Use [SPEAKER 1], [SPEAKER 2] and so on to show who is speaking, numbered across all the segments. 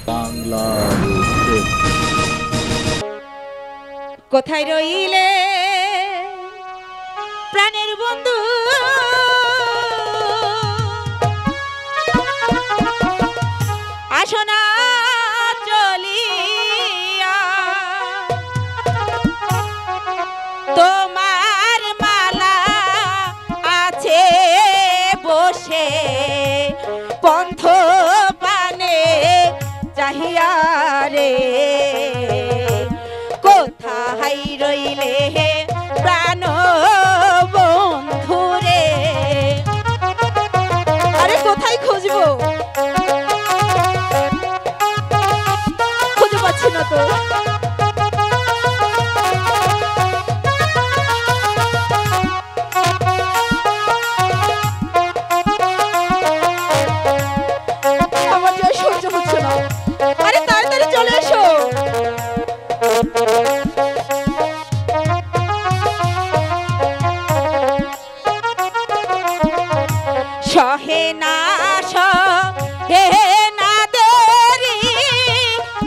[SPEAKER 1] বাংলার
[SPEAKER 2] কোথায় রইলে প্রাণের বন্ধু আসো না চলিয়া তোমার মালা আছে বসে পন্থ পানে চাহিয়া রে কোথায় রইলে প্রাণ বন্ধু রে আরে কোথায় খুঁজবো খুঁজে পাচ্ছি না তো আমার যা সহ্য হচ্ছে না আরে তাড়াতাড়ি চলে এসো সহে না সহে না দেরি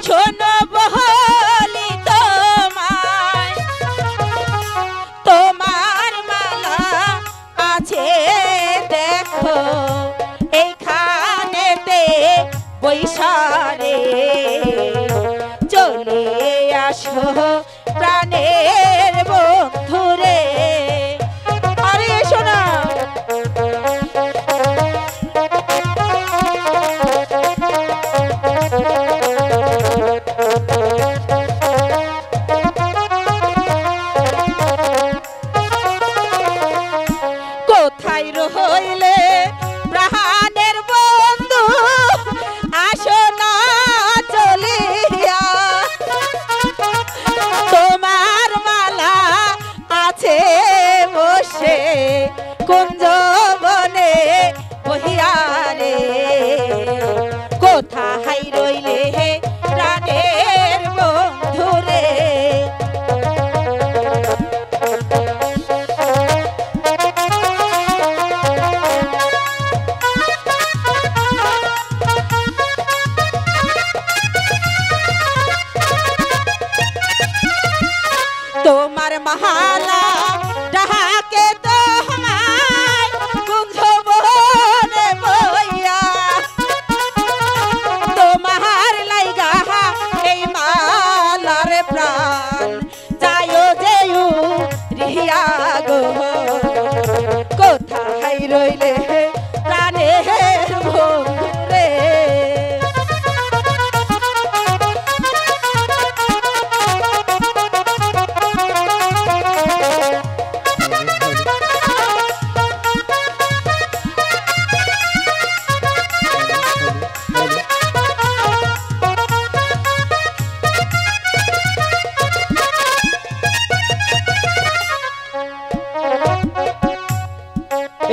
[SPEAKER 2] শোনো বলি তোমায় তোমার মালা আছে দেখো এইখানেতে বৈশারে চলে আসো প্রাণের বন্ধুরে আরে এসো না কোথায় রইলে প্রাণের বন্ধু আসো না চলিয়া তোমার মালা আছে বসে কুঞ্জ বনে বহিয়া রে কোথায় রইলে প্রাণের বন্ধু রে তোমার মহালা ডাকে তোমায় কুঞ্জ বনে বইয়া তোমার লাইগা এই মালার প্রাণ যায়ো যেও রিয়া গো কোথায় রইলে প্রাণের বন্ধু রে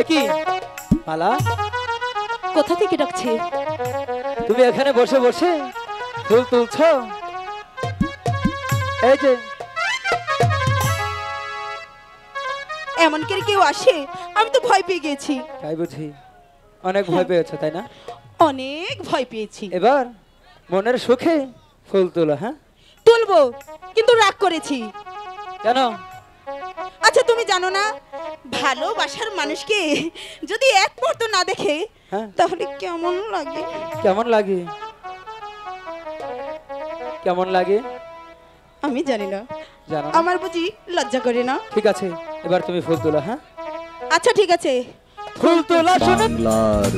[SPEAKER 3] কি মালা
[SPEAKER 2] কোথা থেকে ডাকছে
[SPEAKER 3] তুমি এখানে বসে বসে ফুল তুলছ এই যে
[SPEAKER 2] এমন করে কেউ আসে আমি তো ভয় পেয়ে গেছি
[SPEAKER 3] তাই বুঝি অনেক ভয় পেয়েছো তাই না
[SPEAKER 2] অনেক ভয় পেয়েছি
[SPEAKER 3] এবার মনের সুখে ফুল তোলো হ্যাঁ
[SPEAKER 2] তুলবো কিন্তু রাগ করেছি
[SPEAKER 3] কেন
[SPEAKER 2] আচ্ছা তুমি জানো না ভালোবাসার মানুষকে যদি এক মুহূর্ত না দেখে
[SPEAKER 3] হ্যাঁ
[SPEAKER 2] তাহলে কেমন লাগে
[SPEAKER 3] কেমন লাগে কেমন লাগে
[SPEAKER 2] আমি জানি না
[SPEAKER 3] জানো না?
[SPEAKER 2] আমার বুঝি লজ্জা করে না
[SPEAKER 3] ঠিক আছে এবার তুমি ফুল তোলো হ্যাঁ
[SPEAKER 2] আচ্ছা ঠিক আছে
[SPEAKER 3] ফুল তোলা শুনে
[SPEAKER 1] বাংলার